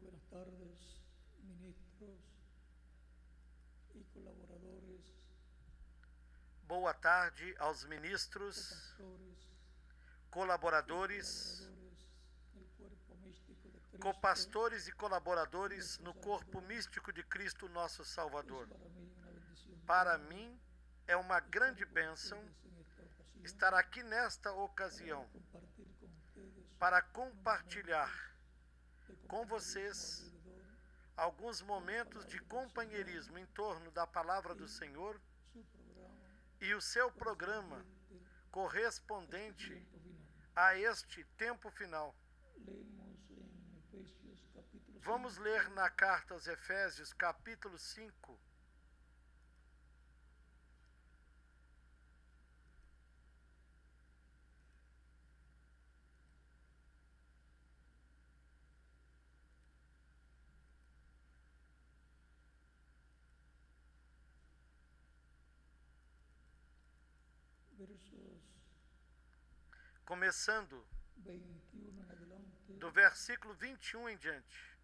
Buenas tardes, ministros e colaboradores, Boa tarde aos ministros, colaboradores, copastores e colaboradores no corpo místico de Cristo, nosso Salvador. Para mim é uma grande bênção estar aqui nesta ocasião para compartilhar com vocês alguns momentos de companheirismo em torno da palavra do Senhor e o seu programa correspondente a este tempo final. Vamos ler na carta aos Efésios, capítulo 5. Começando do versículo 21 em diante.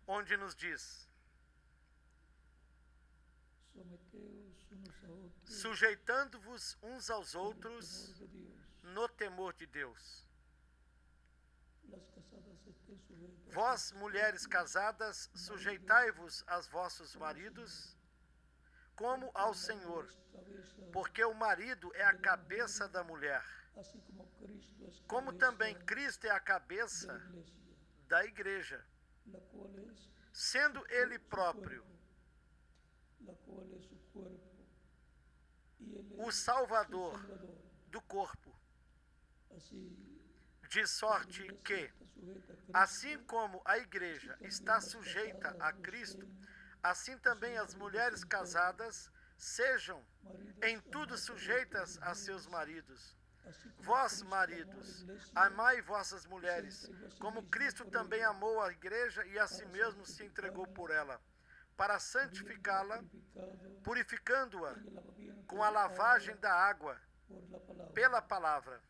Onde nos diz: sujeitando-vos uns aos outros no temor de Deus. Vós, mulheres casadas, sujeitai-vos aos vossos maridos, como ao Senhor, porque o marido é a cabeça da mulher, como também Cristo é a cabeça da igreja, sendo Ele próprio o Salvador do corpo, de sorte que, assim como a igreja está sujeita a Cristo, assim também as mulheres casadas sejam em tudo sujeitas a seus maridos. Vós, maridos, amai vossas mulheres, como Cristo também amou a igreja e a si mesmo se entregou por ela, para santificá-la, purificando-a com a lavagem da água pela palavra,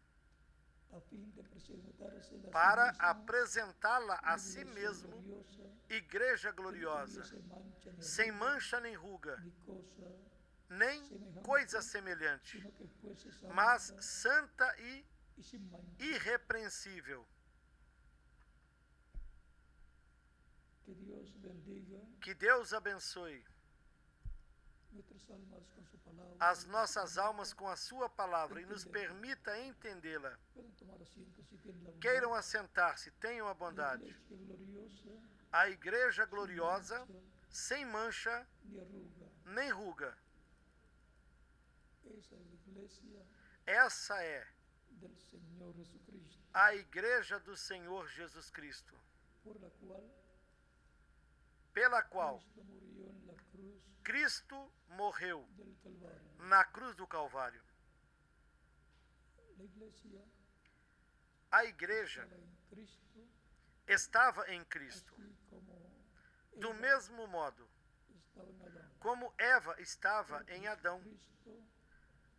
para apresentá-la a si mesmo, igreja gloriosa, sem mancha nem ruga, nem coisa semelhante, mas santa e irrepreensível. Que Deus abençoe as nossas almas com a sua palavra e nos permita entendê-la. Queiram assentar-se, tenham a bondade. A igreja gloriosa, sem mancha nem ruga. Essa é a igreja do Senhor Jesus Cristo, pela qual Cristo morreu na cruz do Calvário. A igreja estava em Cristo, do mesmo modo como Eva estava em Adão,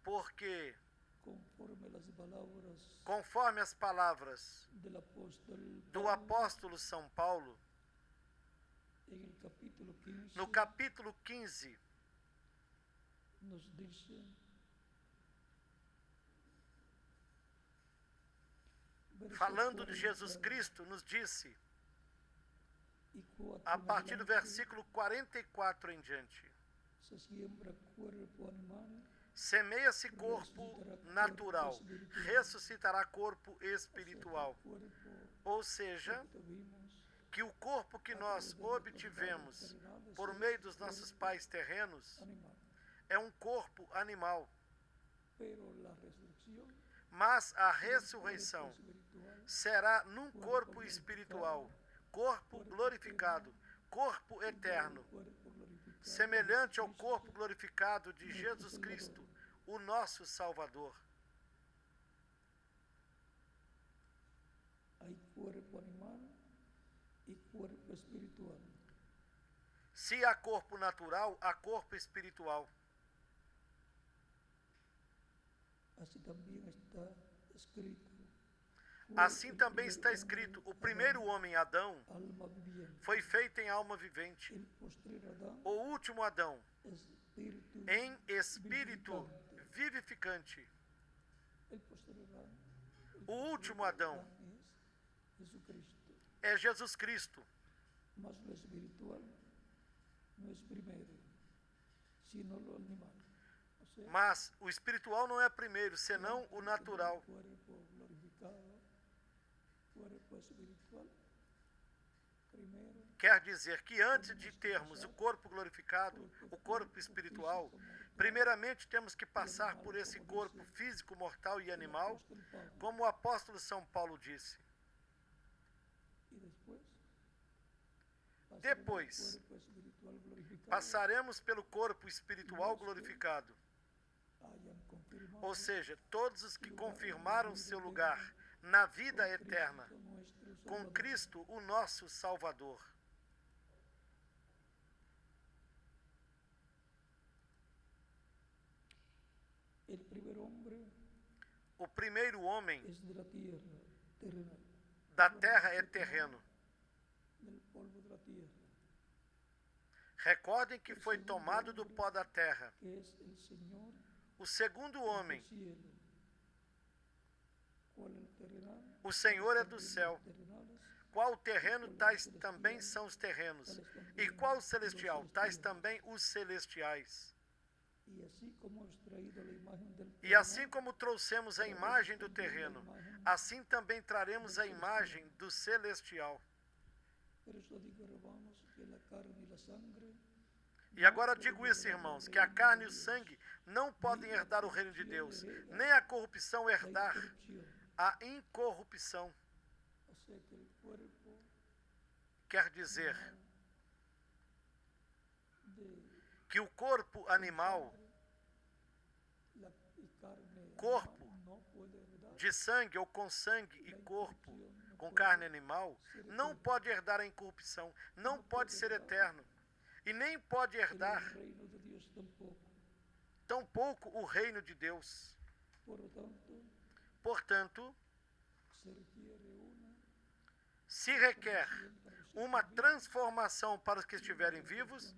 porque, conforme as palavras do apóstolo São Paulo, no capítulo 15, falando de Jesus Cristo, nos disse, a partir do versículo 44 em diante: semeia-se corpo natural, ressuscitará corpo espiritual. Ou seja, que o corpo que nós obtivemos por meio dos nossos pais terrenos é um corpo animal. Mas a ressurreição será num corpo espiritual, corpo glorificado, corpo eterno, semelhante ao corpo glorificado de Jesus Cristo, o nosso Salvador. Se há corpo natural, há corpo espiritual. Assim também está escrito: o primeiro homem, Adão, foi feito em alma vivente. O último Adão, em espírito vivificante. O último Adão é Jesus Cristo. Mas o espiritual não é primeiro, sino o animal. Mas o espiritual não é primeiro, senão o natural. Quer dizer que antes de termos o corpo glorificado, o corpo espiritual, primeiramente temos que passar por esse corpo físico, mortal e animal, como o apóstolo São Paulo disse. Depois, passaremos pelo corpo espiritual glorificado. Ou seja, todos os que confirmaram seu lugar na vida eterna com Cristo, o nosso Salvador. O primeiro homem da terra é terreno. Recordem que foi tomado do pó da terra. O segundo homem, o Senhor é do céu. Qual terreno, tais também são os terrenos. E qual o celestial, tais também os celestiais. E assim como trouxemos a imagem do terreno, assim também traremos a imagem do celestial. E agora digo isso, irmãos, que a carne e o sangue não podem herdar o reino de Deus, nem a corrupção herdar a incorrupção. Quer dizer que o corpo animal, corpo de sangue ou com sangue e corpo com carne animal, não pode herdar a incorrupção, não pode ser eterno e nem pode herdar tampouco o reino de Deus. Portanto, se requer uma transformação para os que estiverem vivos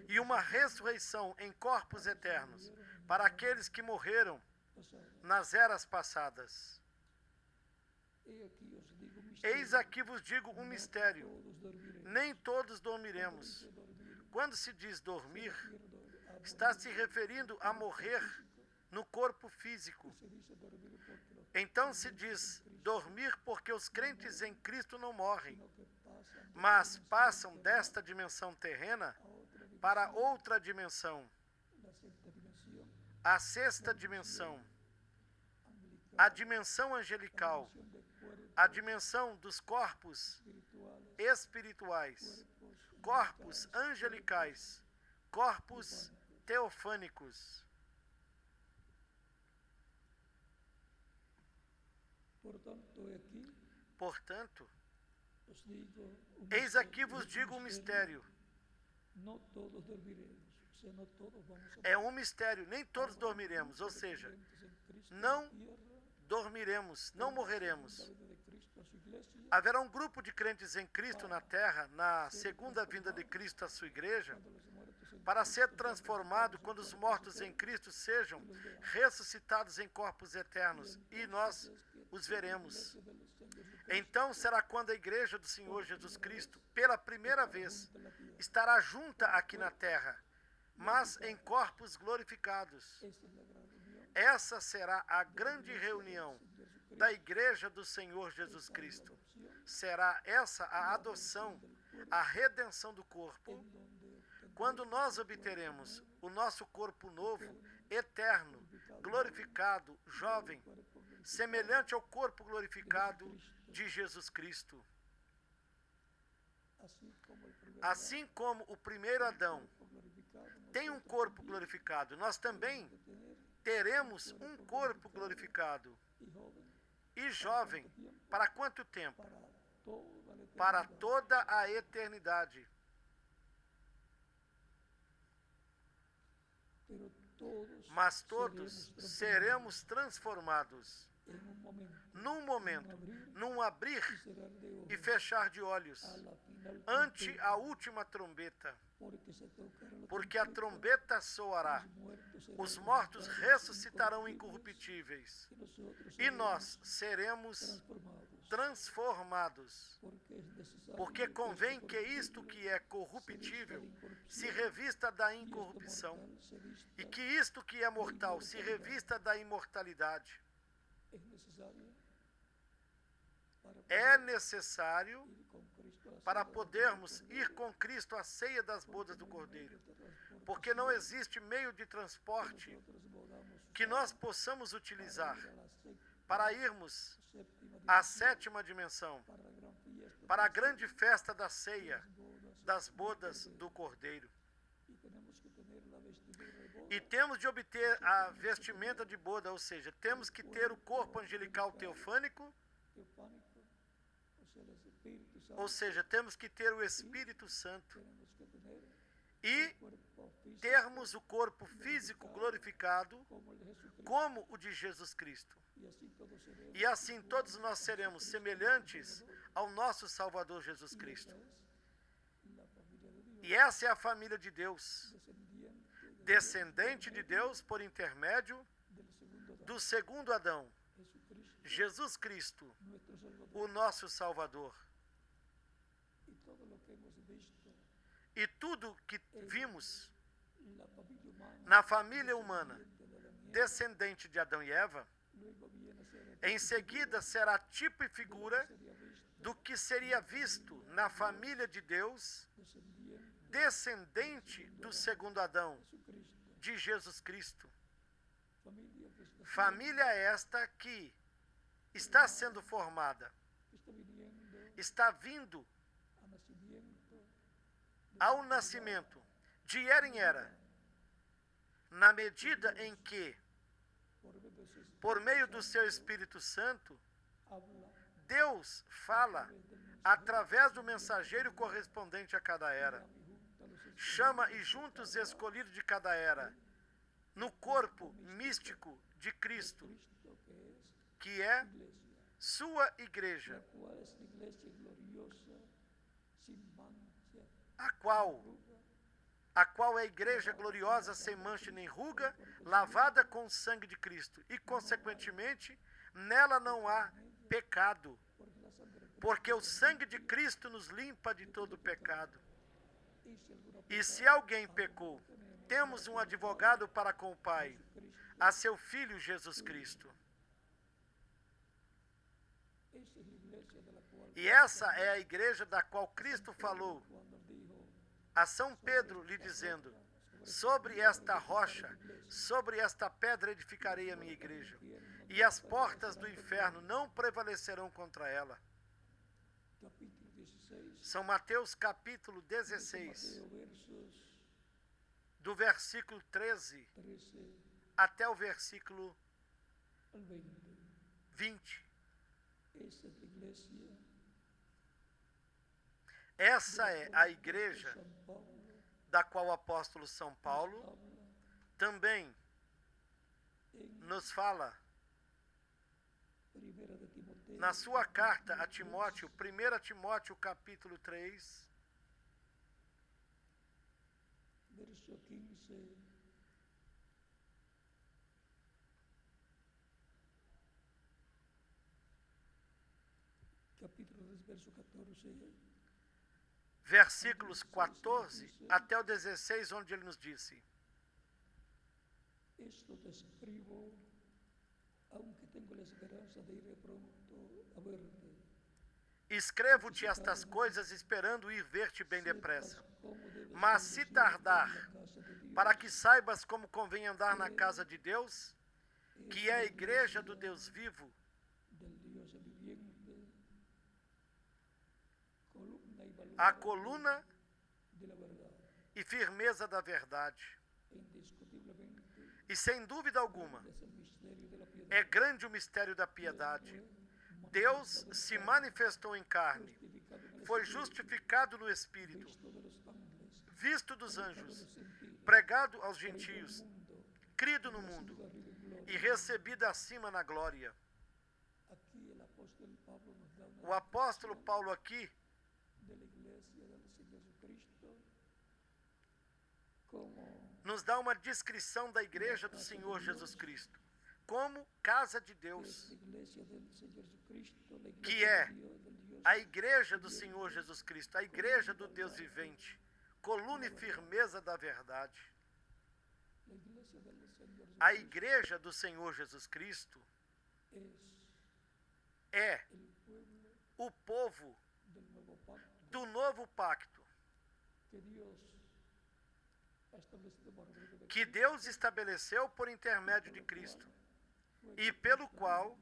e uma ressurreição em corpos eternos para aqueles que morreram nas eras passadas. Eis aqui vos digo um mistério: nem todos dormiremos. Quando se diz dormir, está se referindo a morrer no corpo físico. Então se diz dormir porque os crentes em Cristo não morrem, mas passam desta dimensão terrena para outra dimensão, a sexta dimensão, a dimensão angelical, a dimensão dos corpos espirituais, corpos angelicais, corpos teofânicos. Portanto, eis aqui vos digo um mistério. É um mistério, nem todos dormiremos, ou seja, não dormiremos, não morreremos. Haverá um grupo de crentes em Cristo na terra, na segunda vinda de Cristo à sua igreja, para ser transformado quando os mortos em Cristo sejam ressuscitados em corpos eternos, e nós os veremos. Então será quando a igreja do Senhor Jesus Cristo, pela primeira vez, estará junta aqui na terra, mas em corpos glorificados. Essa será a grande reunião da igreja do Senhor Jesus Cristo. Será essa a adoção, a redenção do corpo, quando nós obteremos o nosso corpo novo, eterno, glorificado, jovem, semelhante ao corpo glorificado de Jesus Cristo. Assim como o primeiro Adão tem um corpo glorificado, nós também teremos um corpo glorificado. E jovem, para quanto tempo? Para toda a eternidade. pero todos mas todos seremos transformados en un momento, num momento, num abrir y cerrar de ojos, e fechar de olhos, a la final ante trompeta, a última trombeta, porque se tocará la porque a trombeta soará, os os mortos ressuscitarão incorruptíveis, e nosotros e nós seremos transformados, porque convém que isto que é corruptível se revista da incorrupção, e que isto que é mortal se revista da imortalidade. É necessário para podermos ir com Cristo à ceia das bodas do Cordeiro, porque não existe meio de transporte que nós possamos utilizar para irmos à sétima dimensão, para a grande festa da ceia das bodas do Cordeiro. E temos de obter a vestimenta de boda, ou seja, temos que ter o corpo angelical teofânico, ou seja, temos que ter o Espírito Santo e termos o corpo físico glorificado como o de Jesus Cristo. E assim todos nós seremos semelhantes ao nosso Salvador Jesus Cristo. E essa é a família de Deus, descendente de Deus por intermédio do segundo Adão, Jesus Cristo, o nosso Salvador. E tudo que vimos na família humana, descendente de Adão e Eva, em seguida será tipo e figura do que seria visto na família de Deus, descendente do segundo Adão, de Jesus Cristo. Família esta que está sendo formada, está vindo ao nascimento, de era em era, na medida em que, por meio do seu Espírito Santo, Deus fala através do mensageiro correspondente a cada era. Chama e junta os escolhidos de cada era, no corpo místico de Cristo, que é sua igreja, a qual é a igreja gloriosa, sem mancha nem ruga, lavada com o sangue de Cristo, e consequentemente nela não há pecado, porque o sangue de Cristo nos limpa de todo pecado. E se alguém pecou, temos um advogado para com o Pai, a seu Filho Jesus Cristo. E essa é a igreja da qual Cristo falou a São Pedro, lhe dizendo: sobre esta rocha, sobre esta pedra edificarei a minha igreja, e as portas do inferno não prevalecerão contra ela. São Mateus capítulo 16, do versículo 13 até o versículo 20. Essa é a igreja da qual o apóstolo São Paulo também nos fala na sua carta a Timóteo, 1 Timóteo capítulo 3, verso 15, capítulo 3, verso 14, versículos 14 até o 16, onde ele nos disse: esto te escribo, aunque tengo la esperanza de ir pronto a verte. Escrevo-te estas coisas esperando ir ver-te bem depressa. Mas se tardar, para que saibas como convém andar na casa de Deus, que é a igreja do Deus vivo, a coluna e firmeza da verdade. E sem dúvida alguma, é grande o mistério da piedade. Deus se manifestou em carne, foi justificado no Espírito, visto dos anjos, pregado aos gentios, crido no mundo nacido arriba en e gloria. recebido acima na glória. Aquí el apóstol Pablo nos da O una apóstolo Paulo aqui de la iglesia del Señor Jesucristo como nos dá uma descrição da igreja do Senhor Jesus Cristo, como casa de es Deus, la iglesia del Señor Jesucristo, la que iglesia é de Dios, del Dios, a igreja do Senhor Jesus Cristo, a igreja do Deus vivente, coluna e firmeza da verdade. la iglesia del Señor A Jesucristo igreja do Senhor Jesus Cristo es é el pueblo o povo del nuevo pacto do novo pacto que Dios ha establecido por medio de que Cristo, Deus estabeleceu por intermédio de Cristo e pelo qual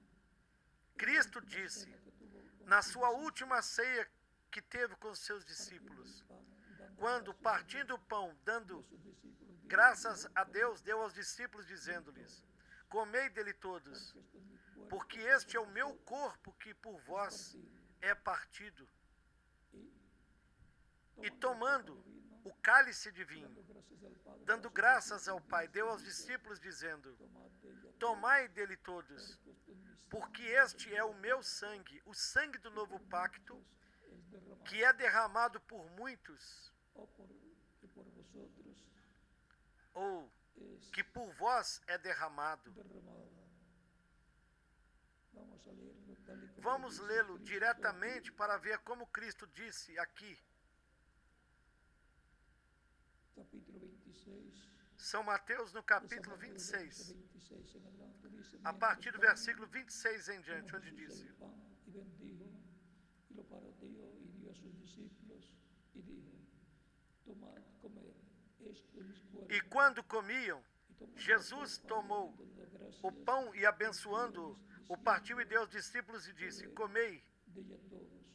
Cristo disse que tuvo con na sua última ceia que teve com seus discípulos, pan y dando quando partindo o pão, dando a sus discípulos, dijo, graças a Deus, deu aos discípulos dizendo-lhes: comei dele todos, "Este es mi cuerpo porque este é o meu corpo que por vós é partido. E tomando o cálice de vinho, dando graças ao Pai, deu aos discípulos dizendo: tomai dele todos, porque este é o meu sangue, o sangue do novo pacto, que é derramado por muitos, que por vosotros ou es que por vós é derramado. derramado". Vamos a leerlo tal y como Vamos dice lê-lo Cristo diretamente para ver como Cristo disse aqui. Capítulo 26. São Mateus, no de San capítulo Mateo 26, 26 en adelante dice, a "Mientras partir do tanto, versículo 26 em diante, tomó onde Jesús disse: el pan y bendijo y lo partió y dio a sus discípulos y dijo: tomad, comed, esto es mi cuerpo. E quando comiam, Y tomando Jesus el pan, tomou dando gracias, o pão e abençoando, o partiu e deu aos discípulos e disse: comei, de a todos,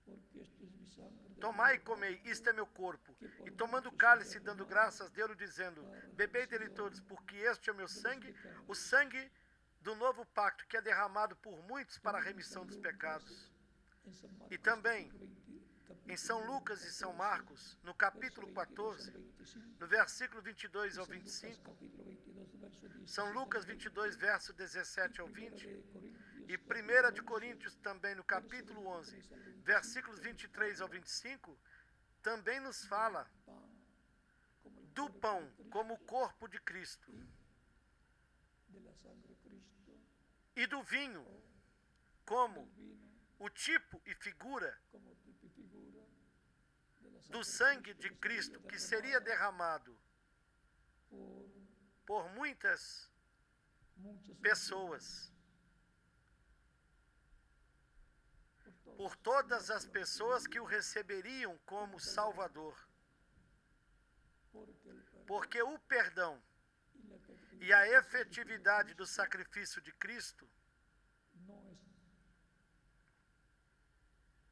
porque esto es mi sangre. tomai e comei, isto é meu corpo. E tomando o cálice, dando graças, deu-lhe dizendo: bebei dele todos, porque este é o meu sangue, o sangue do novo pacto, que é derramado por muitos para a remissão dos pecados. En San Marcos, E também capítulo em São Lucas e São Marcos, no capítulo 14, 25, no versículo 22 ao San Lucas, 25, capítulo 22, verso 17, São Lucas 22, verso 17 ao 20, de Corintios, e 1 de Coríntios também no capítulo 11, versículos 23 ao 25, também nos fala pan, como el do cuerpo pão de Cristo, como o corpo de Cristo de la sangre de Cristo, e do vinho como el vino o tipo e figura como tipo y figura de la do sangre sangue de Cristo que seria derramado por por muitas muchas pessoas, por por todas as pessoas que o receberiam como Salvador, porque el perdón porque o perdão y la e a efetividade do sacrifício de Cristo, no es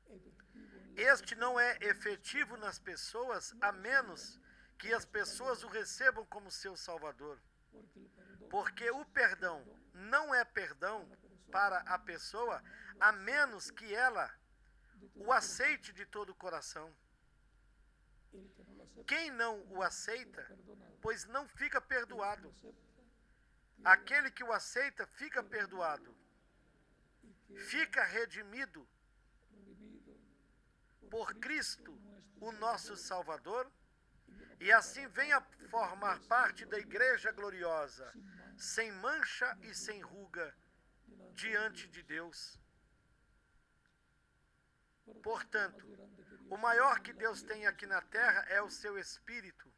efectivo en este não é efetivo nas pessoas a menos que as pessoas o recebam como seu Salvador. porque el perdón Porque o perdão não é perdão para a pessoa a menos que ela de todo o aceite de todo o coração. el que no lo acepta, Quem não o aceita, perdonado. pois não fica perdoado. El que lo acepta, Aquele que o aceita fica perdoado, y que fica redimido redimido por Cristo, nuestro o nosso Salvador, y viene e assim vem a formar parte da igreja gloriosa, sem mancha e sem ruga, diante de Deus. Portanto, o maior que Deus tem aqui na terra é o seu Espírito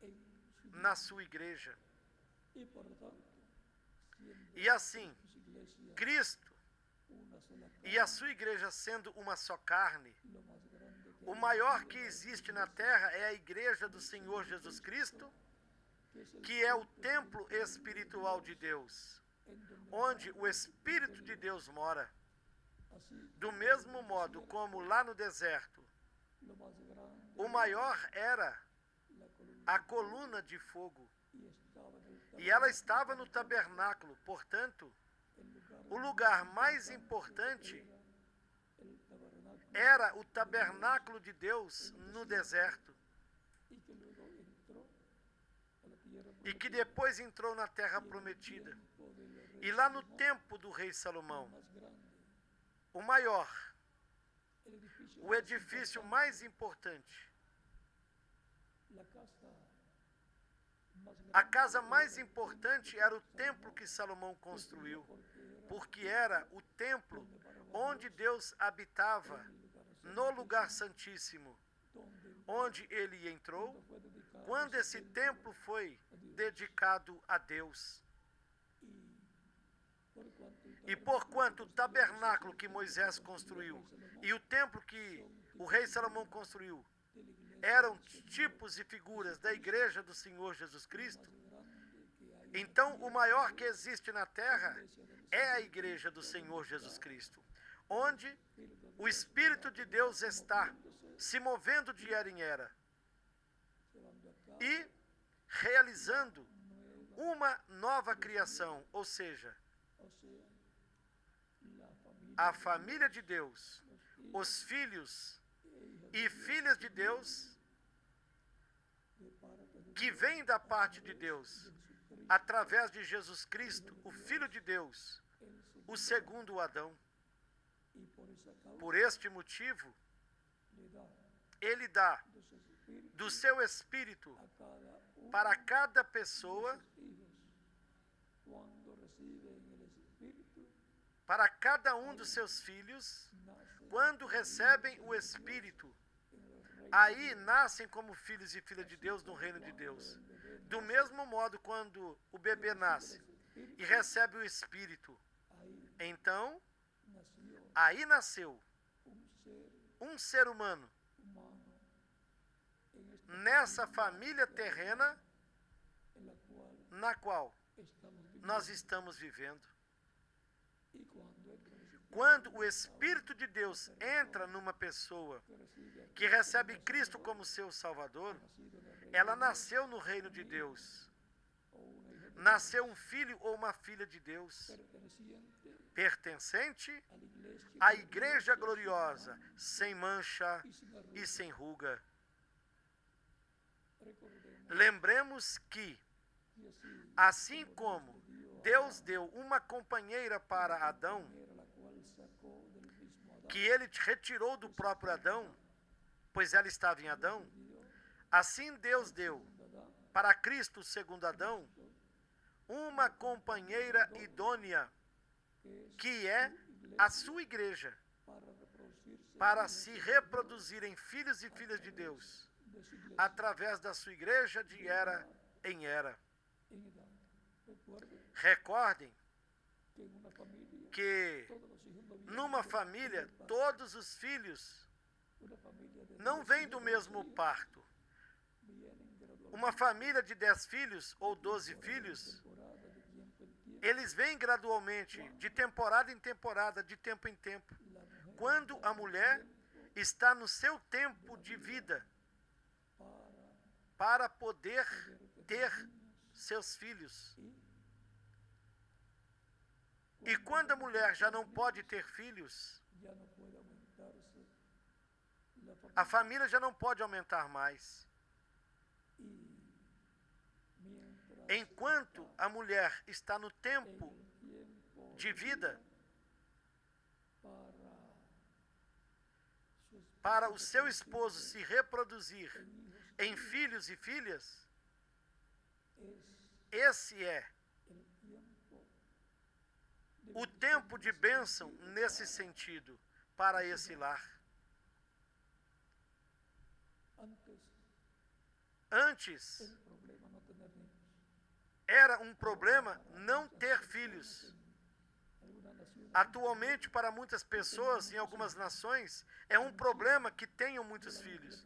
na sua igreja. y por tanto, siendo E assim, su iglesia Cristo una sola e a sua igreja sendo uma só carne, lo más grande que o hay, maior que existe na terra é a igreja do Senhor Jesus Cristo, que es el que é o templo espiritual de Deus, en donde onde o Espírito de Deus mora. así Do mesmo modo como lá no deserto, lo más grande o maior era la columna a coluna de fogo, y estaba en el e ela estava no tabernáculo. Portanto, o lugar mais importante el tabernáculo era o tabernáculo de Deus no deserto. y que luego entró e que depois entrou na terra prometida. E lá no tempo do rei Salomão, o maior, o edifício mais importante, a casa mais importante era o templo que Salomão construiu, porque era o templo onde Deus habitava, no lugar santíssimo, onde ele entrou, quando esse templo foi dedicado a Deus. E porquanto o tabernáculo que Moisés construiu e o templo que o rei Salomão construiu eram tipos e figuras da igreja do Senhor Jesus Cristo, então o maior que existe na terra é a igreja do Senhor Jesus Cristo, onde o Espírito de Deus está se movendo de era em era e realizando uma nova criação, ou seja, a família de Deus, os filhos e filhas de Deus, que vêm da parte de Deus, através de Jesus Cristo, o Filho de Deus, o segundo Adão. Por este motivo, ele dá do seu Espírito para cada pessoa, para cada um dos seus filhos, quando recebem o Espírito, aí nascem como filhos e filhas de Deus no reino de Deus. Do mesmo modo, quando o bebê nasce e recebe o Espírito, então, aí nasceu um ser humano nessa família terrena na qual nós estamos vivendo. Quando o Espírito de Deus entra numa pessoa que recebe Cristo como seu Salvador, ela nasceu no reino de Deus. Nasceu um filho ou uma filha de Deus, pertencente à igreja gloriosa, sem mancha e sem ruga. Lembremos que, assim como Deus deu uma companheira para Adão, que ele retirou do próprio Adão, pois ela estava em Adão, assim Deus deu para Cristo, segundo Adão, uma companheira idônea, que é a sua igreja, para se reproduzir em filhos e filhas de Deus, através da sua igreja de era em era. Recordem que numa família, todos os filhos não vêm do mesmo parto. Uma família de 10 filhos ou 12 filhos, eles vêm gradualmente, de temporada em temporada, de tempo em tempo. Quando a mulher está no seu tempo de vida para poder ter seus filhos. E quando a mulher já não pode ter filhos, a família já não pode aumentar mais. Enquanto a mulher está no tempo de vida, para o seu esposo se reproduzir em filhos e filhas, esse é o tempo de bênção nesse sentido, para esse lar. Antes, era um problema não ter filhos. Atualmente, para muitas pessoas, em algumas nações, é um problema que tenham muitos filhos.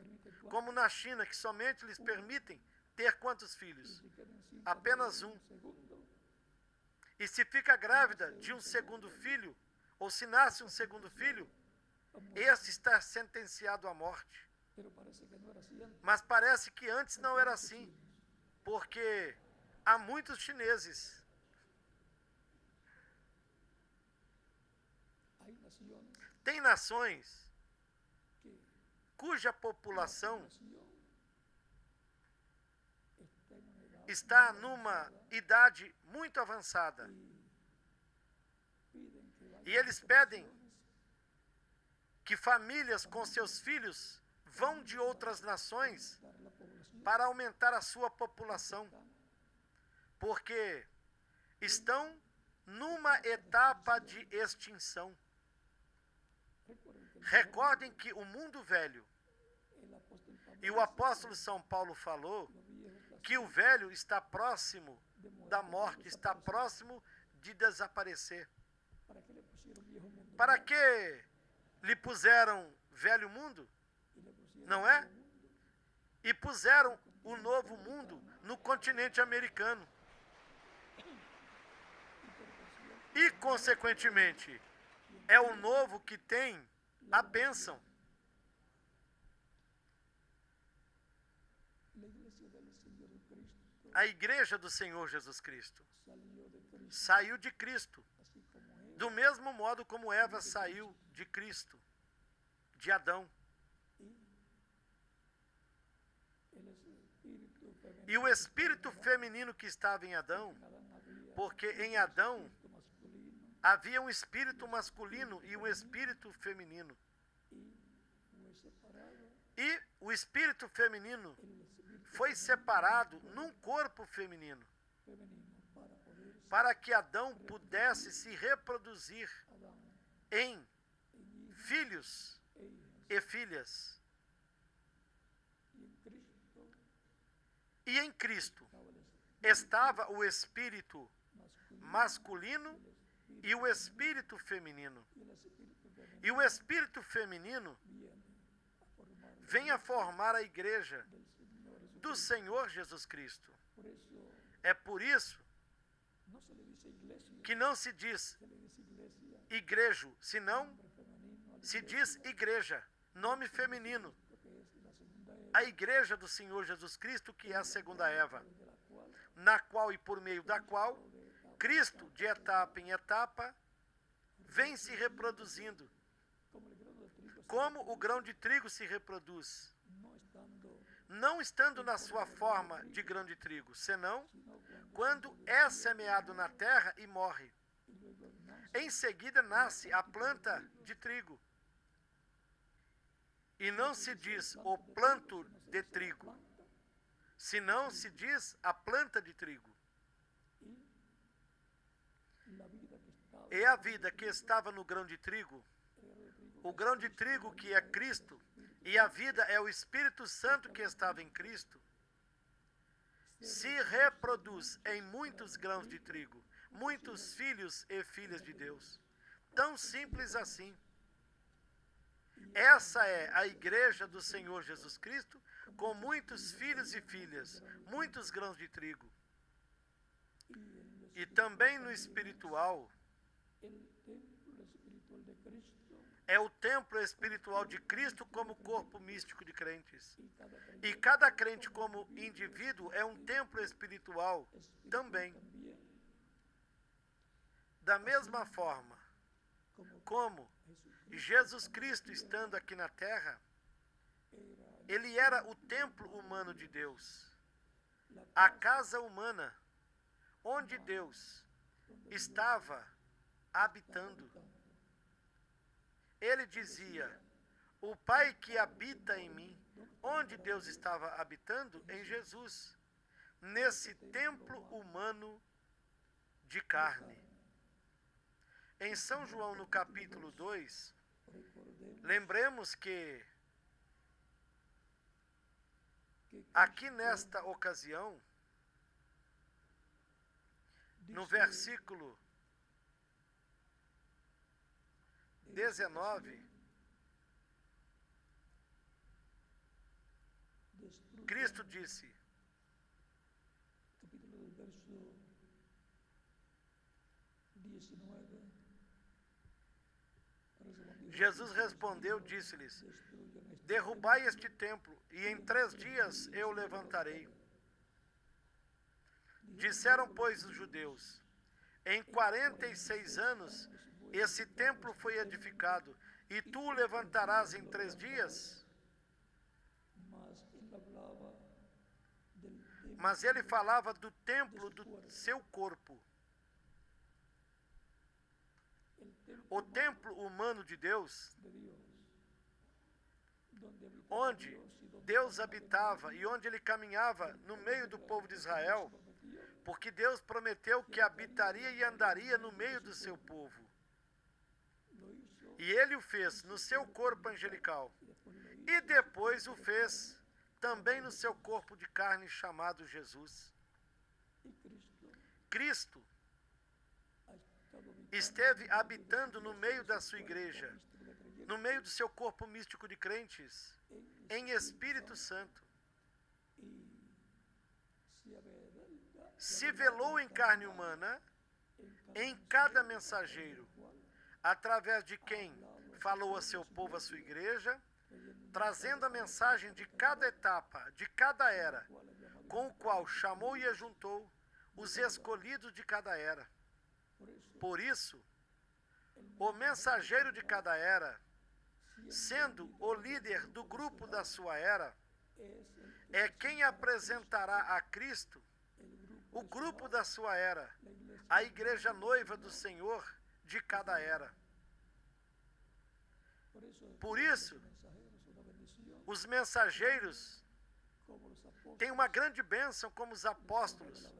Como na China, que somente lhes permitem ter quantos filhos? Apenas um. E se fica grávida de um segundo filho, ou se nasce um segundo filho, esse está sentenciado à morte. Mas parece que antes não era assim, porque há muitos chineses. Tem nações cuja população está numa idade muito avançada. E eles pedem que famílias com seus filhos vão de outras nações para aumentar a sua população, porque estão numa etapa de extinção. Recordem que o mundo velho, e o apóstolo São Paulo falou que o velho está próximo da morte, está próximo de desaparecer. Para que lhe puseram velho mundo? Não é? E puseram o novo mundo no continente americano. E, consequentemente, é o novo que tem a bênção. A igreja do Senhor Jesus Cristo saiu de Cristo, do mesmo modo como Eva saiu de Cristo, de Adão. E o espírito feminino que estava em Adão, porque em Adão havia um espírito masculino e um espírito feminino. E o espírito feminino foi separado num corpo feminino, para que Adão pudesse se reproduzir em filhos e filhas. E em Cristo estava o espírito masculino e o espírito feminino. E o espírito feminino vem a formar a igreja do Senhor Jesus Cristo. É por isso que não se diz igrejo, senão se diz igreja, nome feminino. A igreja do Senhor Jesus Cristo, que é a segunda Eva, na qual e por meio da qual Cristo, de etapa em etapa, vem se reproduzindo, como o grão de trigo se reproduz, não estando na sua forma de grão de trigo, senão quando é semeado na terra e morre. Em seguida nasce a planta de trigo. E não se diz o planto de trigo, senão se diz a planta de trigo. E a vida que estava no grão de trigo, o grão de trigo que é Cristo, e a vida é o Espírito Santo que estava em Cristo, se reproduz em muitos grãos de trigo, muitos filhos e filhas de Deus. Tão simples assim. Essa é a igreja do Senhor Jesus Cristo, com muitos filhos e filhas, muitos grãos de trigo. E também no espiritual, é o templo espiritual de Cristo como corpo místico de crentes. E cada crente como indivíduo é um templo espiritual também. Da mesma forma como Jesus Cristo estando aqui na terra, ele era o templo humano de Deus, a casa humana, onde Deus estava habitando. Ele dizia, o Pai que habita em mim, onde Deus estava habitando? Em Jesus, nesse templo humano de carne. Em São João, no capítulo 2, lembremos que aqui nesta ocasião, no versículo 19, Cristo disse, Jesus respondeu, disse-lhes, derrubai este templo, e em 3 dias eu o levantarei. Disseram, pois, os judeus, em 46 anos esse templo foi edificado, e tu o levantarás em 3 dias? mas ele falava do templo do seu corpo. O templo humano de Deus, onde Deus habitava e onde ele caminhava no meio do povo de Israel, porque Deus prometeu que habitaria e andaria no meio do seu povo. E ele o fez no seu corpo angelical. E depois o fez também no seu corpo de carne chamado Jesus. Cristo esteve habitando no meio da sua igreja, no meio do seu corpo místico de crentes, em Espírito Santo. Se velou em carne humana, em cada mensageiro, através de quem falou a seu povo, a sua igreja, trazendo a mensagem de cada etapa, de cada era, com o qual chamou e ajuntou os escolhidos de cada era. Por isso, o mensageiro de cada era, sendo o líder do grupo da sua era, é quem apresentará a Cristo, o grupo da sua era, a igreja noiva do Senhor de cada era. Por isso, os mensageiros têm uma grande bênção como os apóstolos,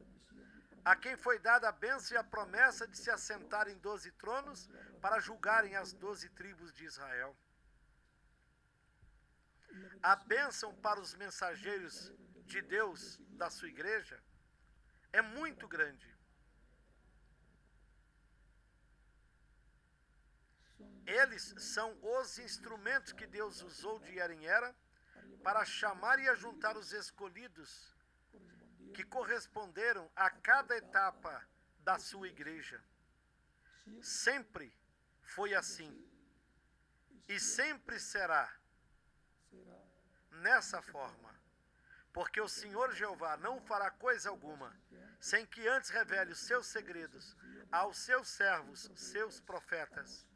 a quem foi dada a bênção e a promessa de se assentar em 12 tronos para julgarem as 12 tribos de Israel. A bênção para os mensageiros de Deus, da sua igreja, é muito grande. Eles são os instrumentos que Deus usou de era em era para chamar e ajuntar os escolhidos que corresponderam a cada etapa da sua igreja. Sempre foi assim e sempre será nessa forma, porque o Senhor Jeová não fará coisa alguma sem que antes revele os seus segredos aos seus servos, seus profetas.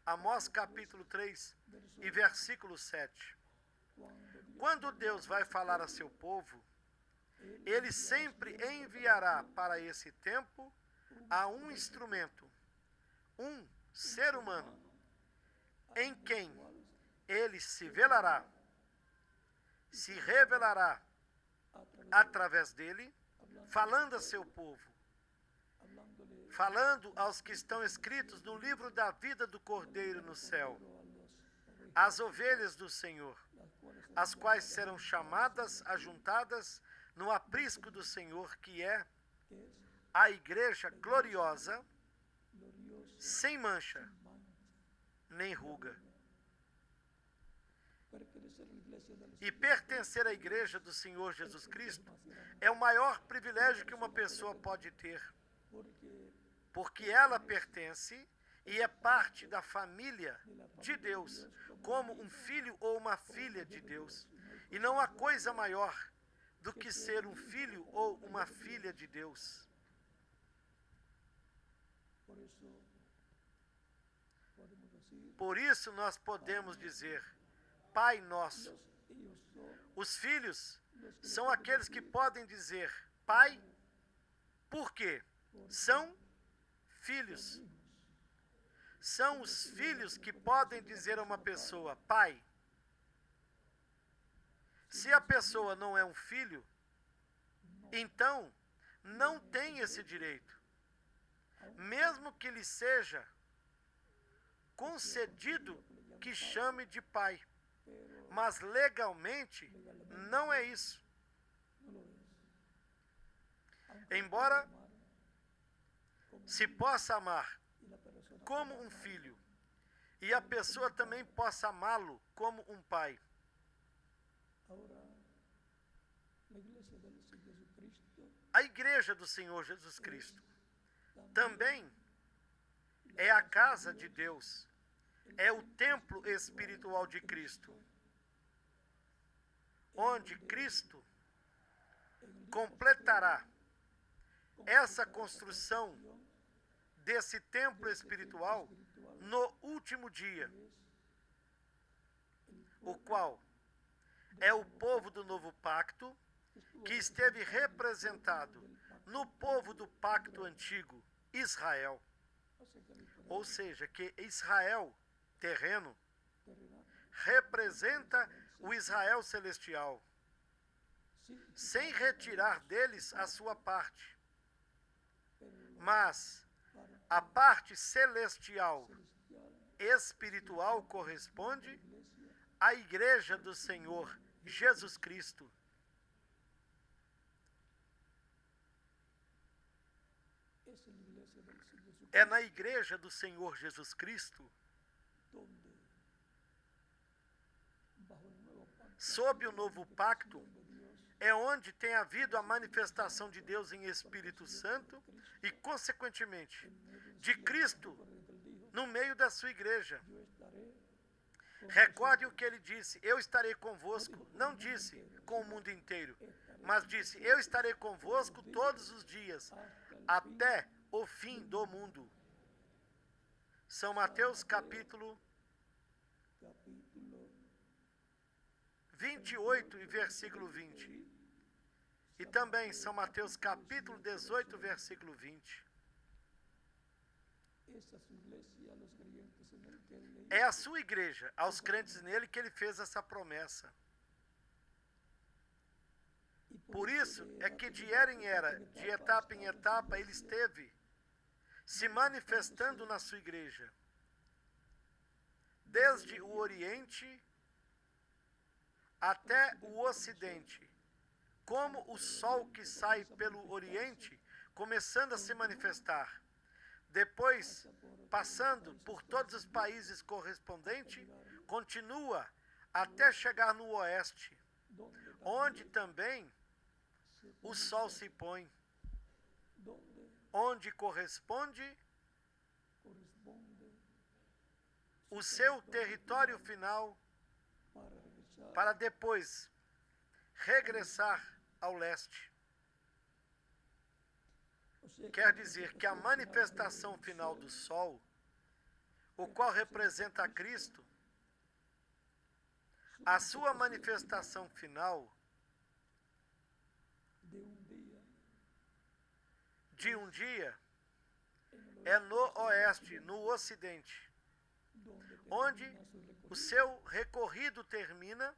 Amós capítulo 3 e versículo 7. Quando Deus vai falar a seu povo, ele sempre enviará para esse tempo a um instrumento, um ser humano, em quem ele se velará, se revelará através dele, falando a seu povo, falando aos que estão escritos no livro da vida do Cordeiro no céu, as ovelhas do Senhor, as quais serão chamadas, ajuntadas no aprisco do Senhor, que é a igreja gloriosa, sem mancha, nem ruga. E pertencer à igreja do Senhor Jesus Cristo é o maior privilégio que uma pessoa pode ter, porque ela pertence e é parte da família de Deus, como um filho ou uma filha de Deus. E não há coisa maior do que ser um filho ou uma filha de Deus. Por isso nós podemos dizer, Pai Nosso. Os filhos são aqueles que podem dizer, Pai, por quê? São filhos. São os filhos que podem dizer a uma pessoa, Pai. Se a pessoa não é um filho, então não tem esse direito. Mesmo que lhe seja concedido que chame de pai. Mas legalmente não é isso. Embora se possa amar como um filho, e a pessoa também possa amá-lo como um pai. A igreja do Senhor Jesus Cristo também é a casa de Deus, é o templo espiritual de Cristo, onde Cristo completará essa construção desse templo espiritual no último dia, o qual é o povo do novo pacto que esteve representado no povo do pacto antigo, Israel. Ou seja, que Israel terreno representa o Israel celestial, sem retirar deles a sua parte. Mas a parte celestial espiritual corresponde à Igreja do Senhor Jesus Cristo. É na Igreja do Senhor Jesus Cristo, sob o novo pacto, é onde tem havido a manifestação de Deus em Espírito Santo e, consequentemente, de Cristo no meio da sua igreja. Recorde o que ele disse: eu estarei convosco. Não disse com o mundo inteiro, mas disse: eu estarei convosco todos os dias, até o fim do mundo. São Mateus capítulo 28 e versículo 20. E também São Mateus capítulo 18, versículo 20. É a sua igreja, aos crentes nele, que ele fez essa promessa. Por isso é que de era em era, de etapa em etapa, ele esteve se manifestando na sua igreja. Desde o Oriente até o Ocidente, como o sol que sai pelo Oriente, começando a se manifestar. Depois, passando por todos os países correspondentes, continua até chegar no Oeste, onde também o sol se põe, onde corresponde o seu território final, para depois regressar ao leste. Quer dizer que a manifestação final do sol, o qual representa a Cristo, a sua manifestação final de um dia é no oeste, no ocidente, onde o seu recorrido termina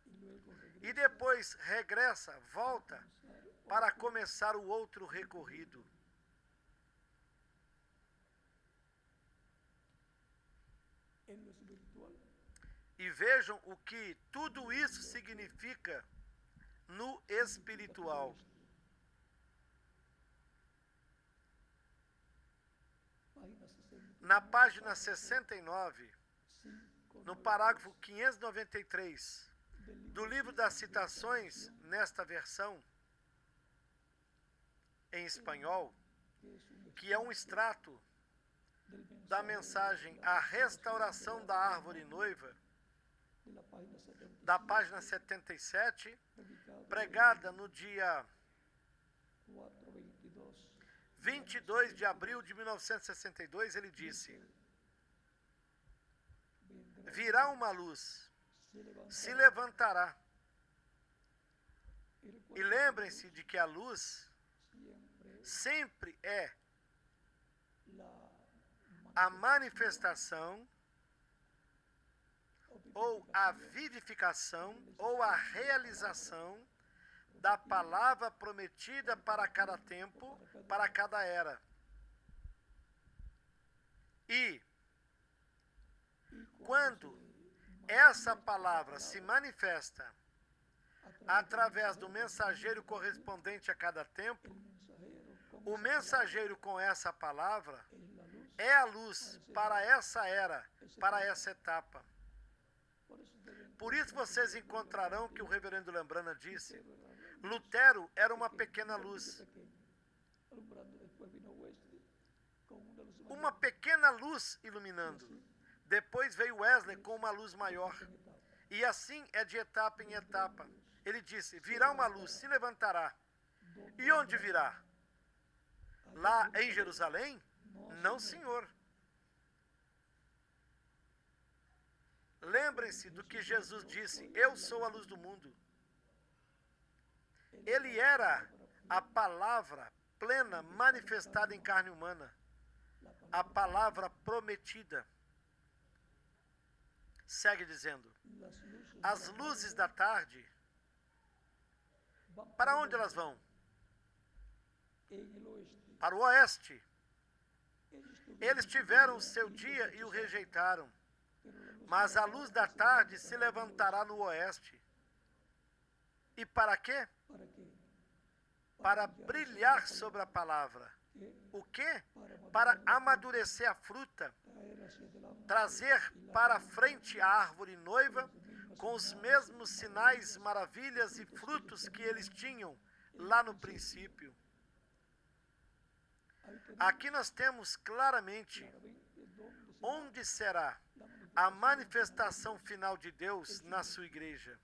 e depois regressa, volta para começar o outro recorrido. E vejam o que tudo isso significa no espiritual. Na página 69, no parágrafo 593, do livro das citações, nesta versão, em espanhol, que é um extrato da mensagem A Restauração da Árvore Noiva, da página 77, pregada no dia 22 de abril de 1962, ele disse: virá uma luz, se levantará. E lembrem-se de que a luz sempre é a manifestação ou a vivificação ou a realização da palavra prometida para cada tempo, para cada era. E quando essa palavra se manifesta através do mensageiro correspondente a cada tempo, o mensageiro com essa palavra é a luz para essa era, para essa etapa. Por isso vocês encontrarão que o reverendo Lambrana disse: Lutero era uma pequena luz. Uma pequena luz iluminando. Depois veio Wesley com uma luz maior. E assim é de etapa em etapa. Ele disse: virá uma luz, se levantará. E onde virá? Lá em Jerusalém? Não, senhor. Lembrem-se do que Jesus disse: eu sou a luz do mundo. Ele era a palavra plena manifestada em carne humana, a palavra prometida. Segue dizendo: as luzes da tarde, para onde elas vão? Para o oeste. Eles tiveram o seu dia e o rejeitaram, mas a luz da tarde se levantará no oeste. E para quê? Para brilhar sobre a palavra. O quê? Para amadurecer a fruta, trazer para frente a árvore noiva com os mesmos sinais, maravilhas e frutos que eles tinham lá no princípio. Aqui nós temos claramente onde será a manifestação final de Deus na sua igreja.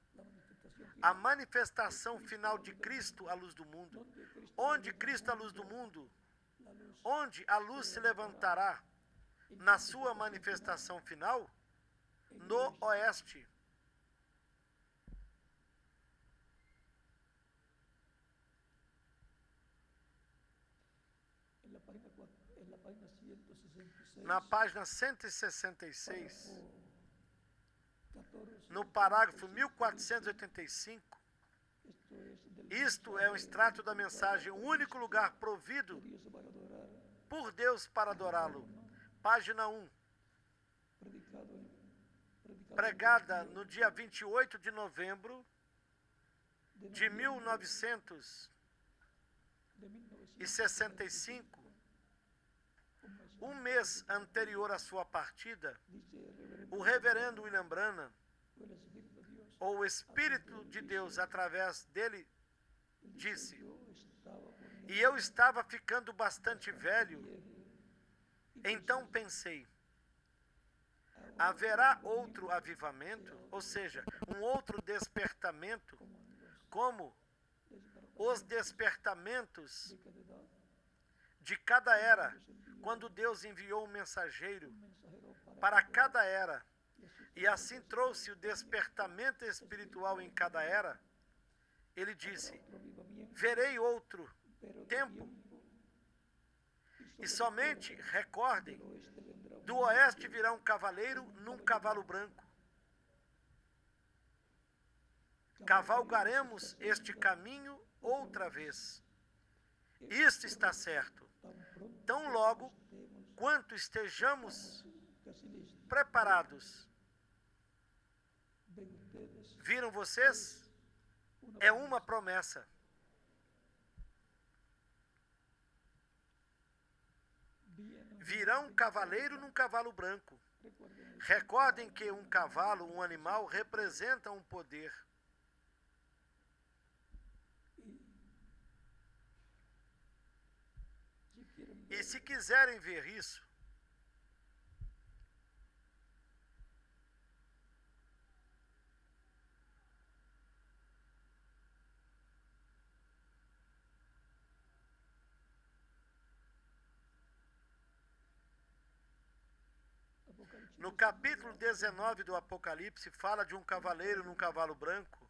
A manifestação final de Cristo, a luz do mundo. Onde Cristo, a luz do mundo? Onde a luz se levantará na sua manifestação final? No oeste. Na página 166, no parágrafo 1485, isto é um extrato da mensagem, o único lugar provido por Deus para adorá-lo. Página 1, pregada no dia 28 de novembro de 1965, um mês anterior à sua partida, o reverendo William Branham, ou o Espírito de Deus através dele, disse: e eu estava ficando bastante velho, então pensei, haverá outro avivamento, ou seja, um outro despertamento, como os despertamentos de cada era, quando Deus enviou um mensageiro para cada era, e assim trouxe o despertamento espiritual em cada era. Ele disse: verei outro tempo, e somente recordem, do oeste virá um cavaleiro num cavalo branco. Cavalgaremos este caminho outra vez. Isto está certo. Tão logo quanto estejamos preparados. Viram vocês? É uma promessa. Virá um cavaleiro num cavalo branco. Recordem que um cavalo, um animal, representa um poder. E se quiserem ver isso, no capítulo 19 do Apocalipse, fala de um cavaleiro num cavalo branco.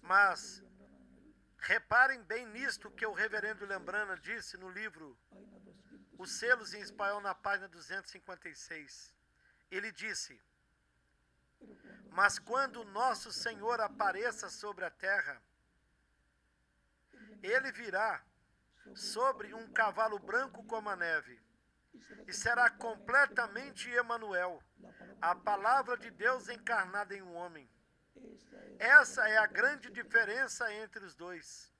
Mas reparem bem nisto que o reverendo William Branham disse no livro Os Selos em Espanhol, na página 256. Ele disse: mas quando nosso Senhor apareça sobre a terra, ele virá sobre um cavalo branco como a neve, e será completamente Emanuel, a palavra de Deus encarnada em um homem. Essa é a grande diferença entre os dois.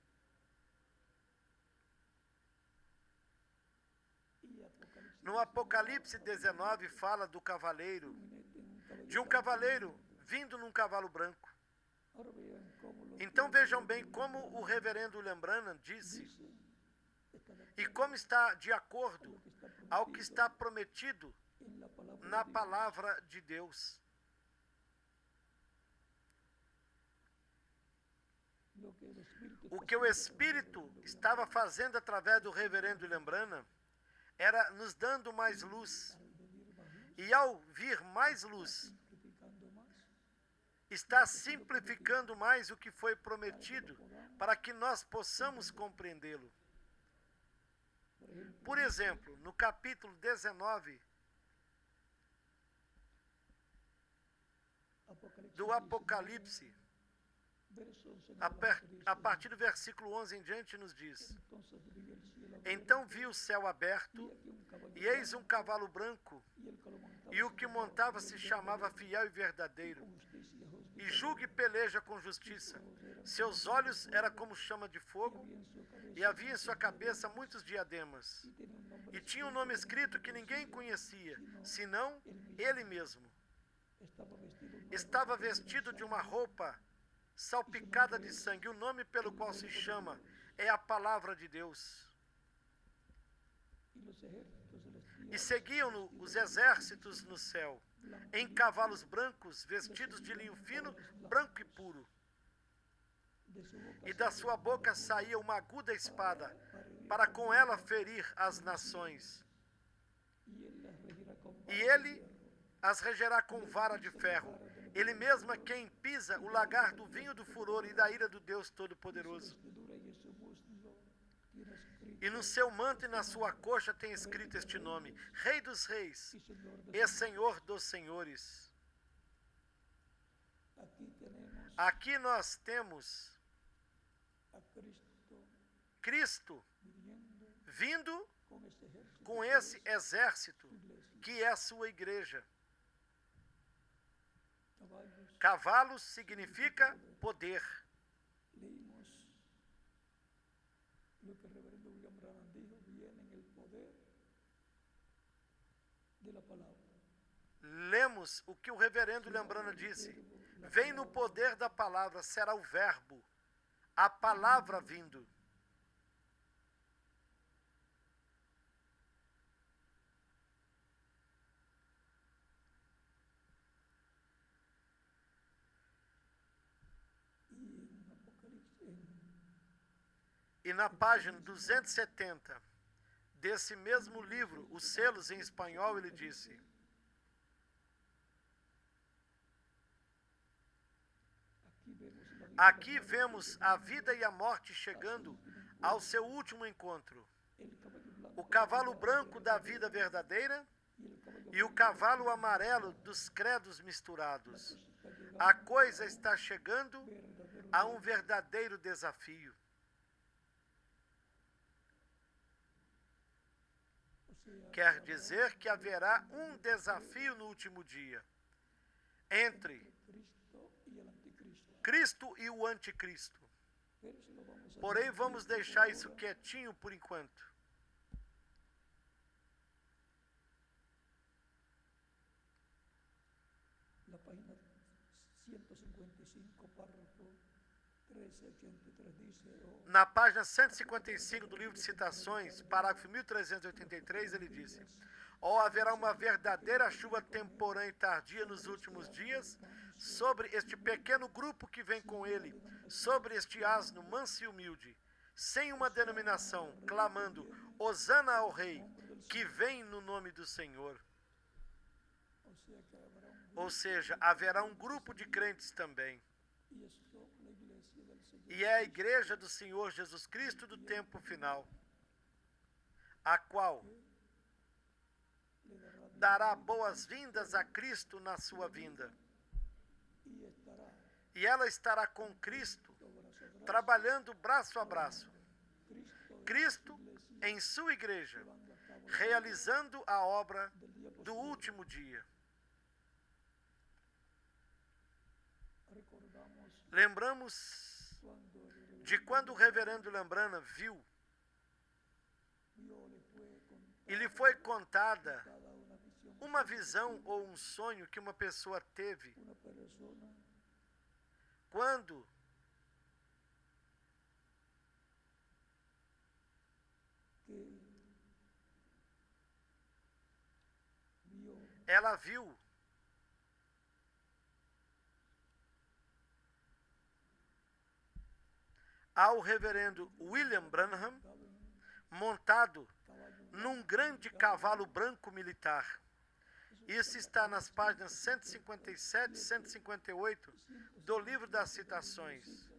No Apocalipse 19 fala do cavaleiro, de um cavaleiro vindo num cavalo branco. Então vejam bem como o reverendo William Branham disse, e como está de acordo ao que está prometido na palavra de Deus. O que o Espírito estava fazendo através do reverendo William Branham era nos dando mais luz. E ao vir mais luz, está simplificando mais o que foi prometido para que nós possamos compreendê-lo. Por exemplo, no capítulo 19 do Apocalipse, a partir do versículo 11 em diante, nos diz: Então vi o céu aberto, e eis um cavalo branco, e o que montava se chamava Fiel e Verdadeiro, e julga e peleja com justiça. Seus olhos eram como chama de fogo, e havia em sua cabeça muitos diademas. E tinha um nome escrito que ninguém conhecia, senão ele mesmo. Estava vestido de uma roupa salpicada de sangue. O nome pelo qual se chama é a Palavra de Deus. E seguiam-no os exércitos no céu, em cavalos brancos, vestidos de linho fino, branco e puro. E da sua boca saía uma aguda espada, para com ela ferir as nações. E ele as regerá com vara de ferro. Ele mesmo é quem pisa o lagar do vinho do furor e da ira do Deus Todo-Poderoso. E no seu manto e na sua coxa tem escrito este nome: Rei dos Reis e Senhor dos Senhores. Aqui nós temos Cristo vindo com esse exército que é a sua igreja. Cavalos significa poder. Lemos o que o reverendo William Branham disse: vem no poder da palavra, será o verbo, a palavra vindo. E na página 270 desse mesmo livro, Os Selos em Espanhol, ele disse: aqui vemos a vida e a morte chegando ao seu último encontro. O cavalo branco da vida verdadeira e o cavalo amarelo dos credos misturados. A coisa está chegando a um verdadeiro desafio. Quer dizer que haverá um desafio no último dia entre Cristo e o anticristo. Porém, vamos deixar isso quietinho por enquanto. Na página 155, párrafo 1383, diz: Na página 155 do livro de citações, parágrafo 1383, ele disse: haverá uma verdadeira chuva temporã e tardia nos últimos dias sobre este pequeno grupo que vem com ele, sobre este asno manso e humilde, sem uma denominação, clamando: Hosana ao Rei, que vem no nome do Senhor. Ou seja, haverá um grupo de crentes também. E é a igreja do Senhor Jesus Cristo do tempo final, a qual dará boas-vindas a Cristo na sua vinda. E ela estará com Cristo, trabalhando braço a braço. Cristo em sua igreja, realizando a obra do último dia. Lembramos de quando o reverendo William Branham viu e lhe foi contada uma visão ou um sonho que uma pessoa teve quando ela viu ao reverendo William Branham montado num grande cavalo branco militar. Isso está nas páginas 157 e 158 do livro das citações.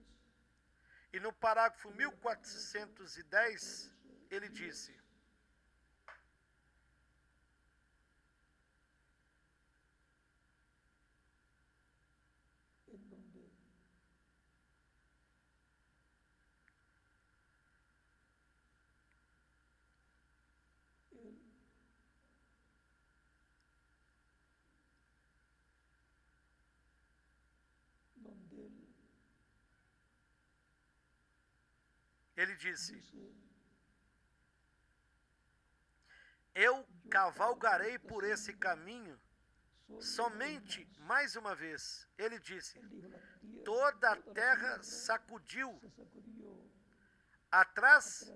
E no parágrafo 1410, ele disse: ele disse: eu cavalgarei por esse caminho somente mais uma vez. Ele disse: toda a terra sacudiu atrás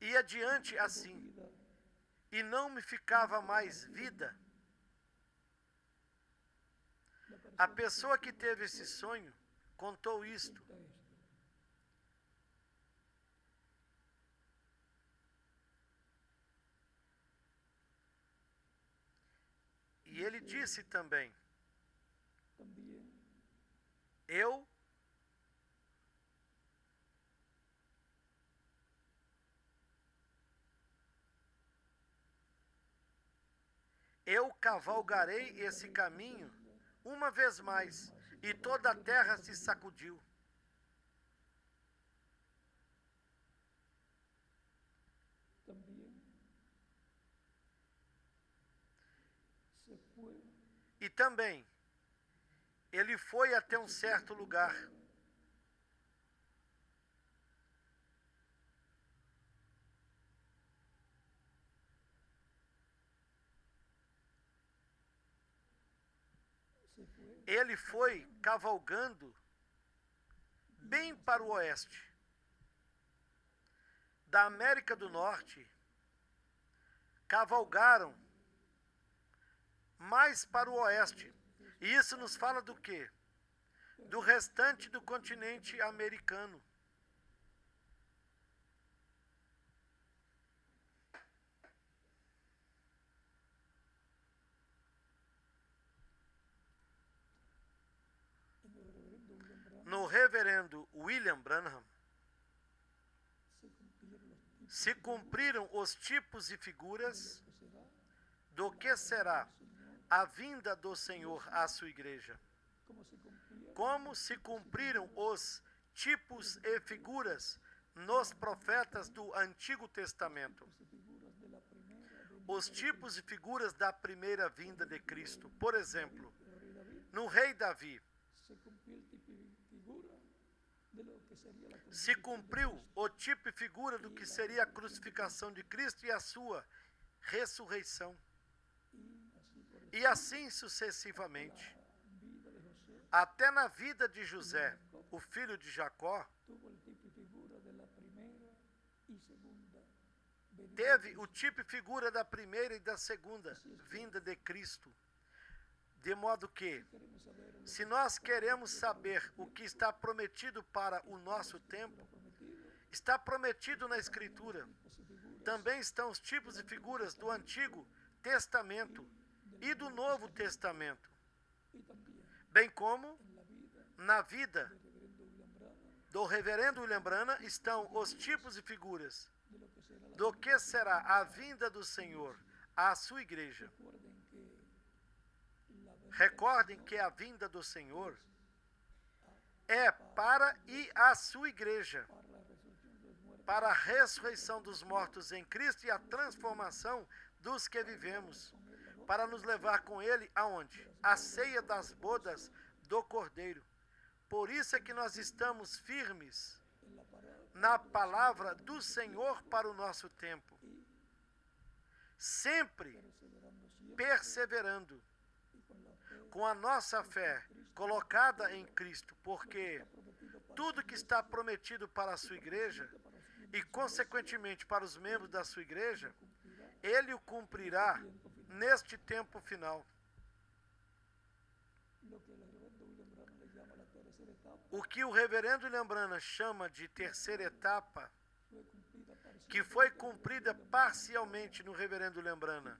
e adiante assim, e não me ficava mais vida. A pessoa que teve esse sonho contou isto. E ele disse também: eu cavalgarei esse caminho uma vez mais, e toda a terra se sacudiu. E também, ele foi até um certo lugar. Ele foi cavalgando bem para o oeste. Da América do Norte, cavalgaram mais para o oeste. E isso nos fala do quê? Do restante do continente americano. No reverendo William Branham, se cumpriram os tipos e figuras do que será a vinda do Senhor à sua igreja. Como se cumpriram os tipos e figuras nos profetas do Antigo Testamento. Os tipos e figuras da primeira vinda de Cristo. Por exemplo, no rei Davi, se cumpriu o tipo e figura do que seria a crucificação de Cristo e a sua ressurreição. E assim sucessivamente. Até na vida de José, o filho de Jacó, teve o tipo e figura da primeira e da segunda vinda de Cristo. De modo que, se nós queremos saber o que está prometido para o nosso tempo, está prometido na Escritura. Também estão os tipos e figuras do Antigo Testamento e do Novo Testamento. Bem como, na vida do reverendo William Branham, estão os tipos e figuras do que será a vinda do Senhor à sua igreja. Recordem que a vinda do Senhor é para e a sua igreja, para a ressurreição dos mortos em Cristo e a transformação dos que vivemos, para nos levar com Ele aonde? A ceia das bodas do Cordeiro. Por isso é que nós estamos firmes na palavra do Senhor para o nosso tempo, sempre perseverando com a nossa fé colocada em Cristo, porque tudo que está prometido para a sua igreja e, consequentemente, para os membros da sua igreja, Ele o cumprirá neste tempo final. O que o reverendo William Branham chama de terceira etapa que foi cumprida parcialmente no reverendo Lembrana,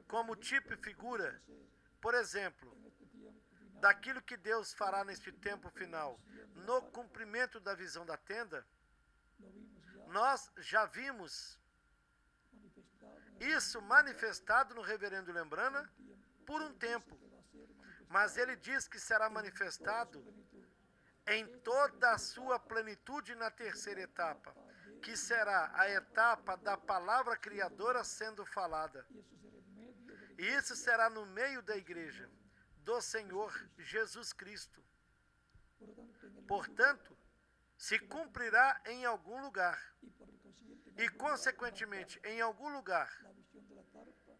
como tipo e figura, por exemplo, daquilo que Deus fará neste tempo final, no cumprimento da visão da tenda. Nós já vimos isso manifestado no reverendo Lembrana por um tempo, mas ele diz que será manifestado em toda a sua plenitude na terceira etapa, que será a etapa da palavra criadora sendo falada. E isso será no meio da igreja do Senhor Jesus Cristo. Portanto, se cumprirá em algum lugar e, consequentemente, em algum lugar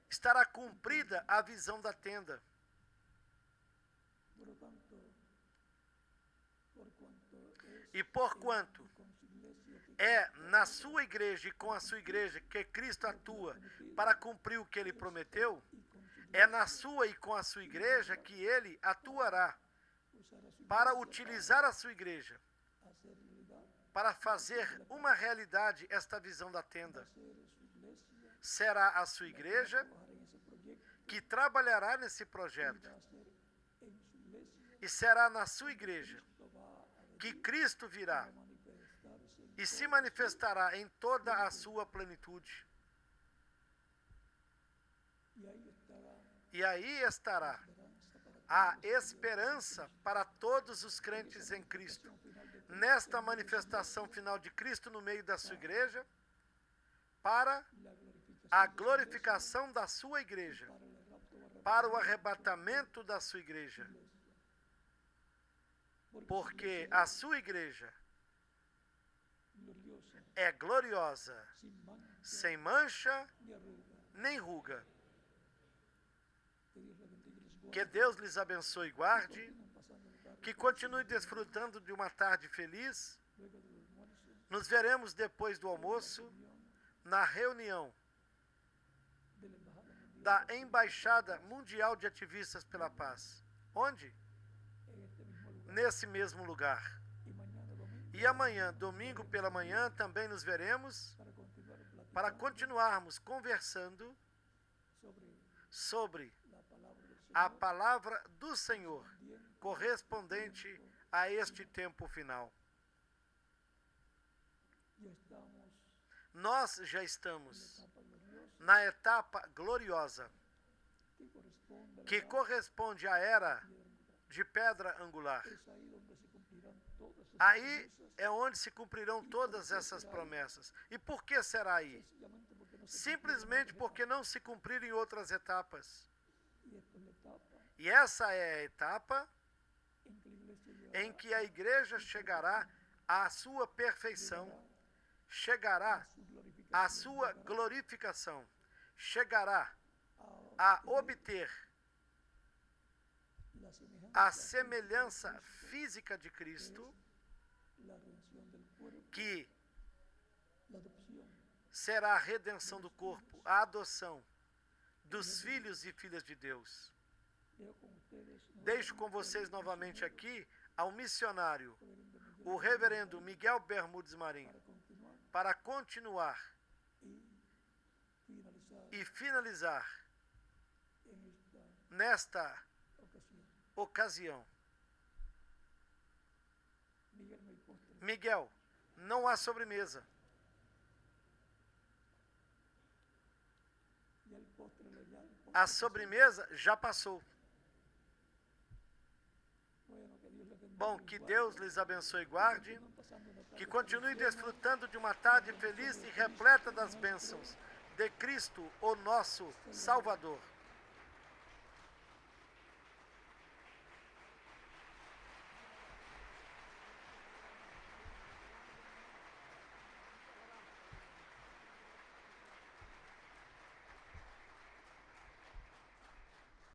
estará cumprida a visão da tenda. E porquanto é na sua igreja e com a sua igreja que Cristo atua para cumprir o que ele prometeu, é na sua e com a sua igreja que ele atuará para utilizar a sua igreja, para fazer uma realidade esta visão da tenda. Será a sua igreja que trabalhará nesse projeto. E será na sua igreja que Cristo virá e se manifestará em toda a sua plenitude. E aí estará a esperança para todos os crentes em Cristo, nesta manifestação final de Cristo no meio da sua igreja, para a glorificação da sua igreja, para o arrebatamento da sua igreja. Porque a sua igreja é gloriosa, sem mancha nem ruga. Que Deus lhes abençoe e guarde, que continue desfrutando de uma tarde feliz. Nos veremos depois do almoço na reunião da Embaixada Mundial de Ativistas pela Paz. Onde? Nesse mesmo lugar. E amanhã, domingo pela manhã, também nos veremos para continuarmos conversando sobre a palavra do Senhor, correspondente a este tempo final. Nós já estamos na etapa gloriosa, que corresponde à era de pedra angular. Aí é onde se cumprirão todas essas promessas. E por que será aí? Simplesmente porque não se cumpriram em outras etapas. E essa é a etapa em que a igreja chegará à sua perfeição, chegará à sua glorificação, chegará a obter a semelhança física de Cristo, que será a redenção do corpo, a adoção dos filhos e filhas de Deus. Deixo com vocês novamente aqui ao missionário, o reverendo Miguel Bermudes Marim, para continuar e finalizar nesta ocasião. Miguel, não há sobremesa. A sobremesa já passou. Bom, que Deus lhes abençoe e guarde, que continue desfrutando de uma tarde feliz e repleta das bênçãos de Cristo, o nosso Salvador.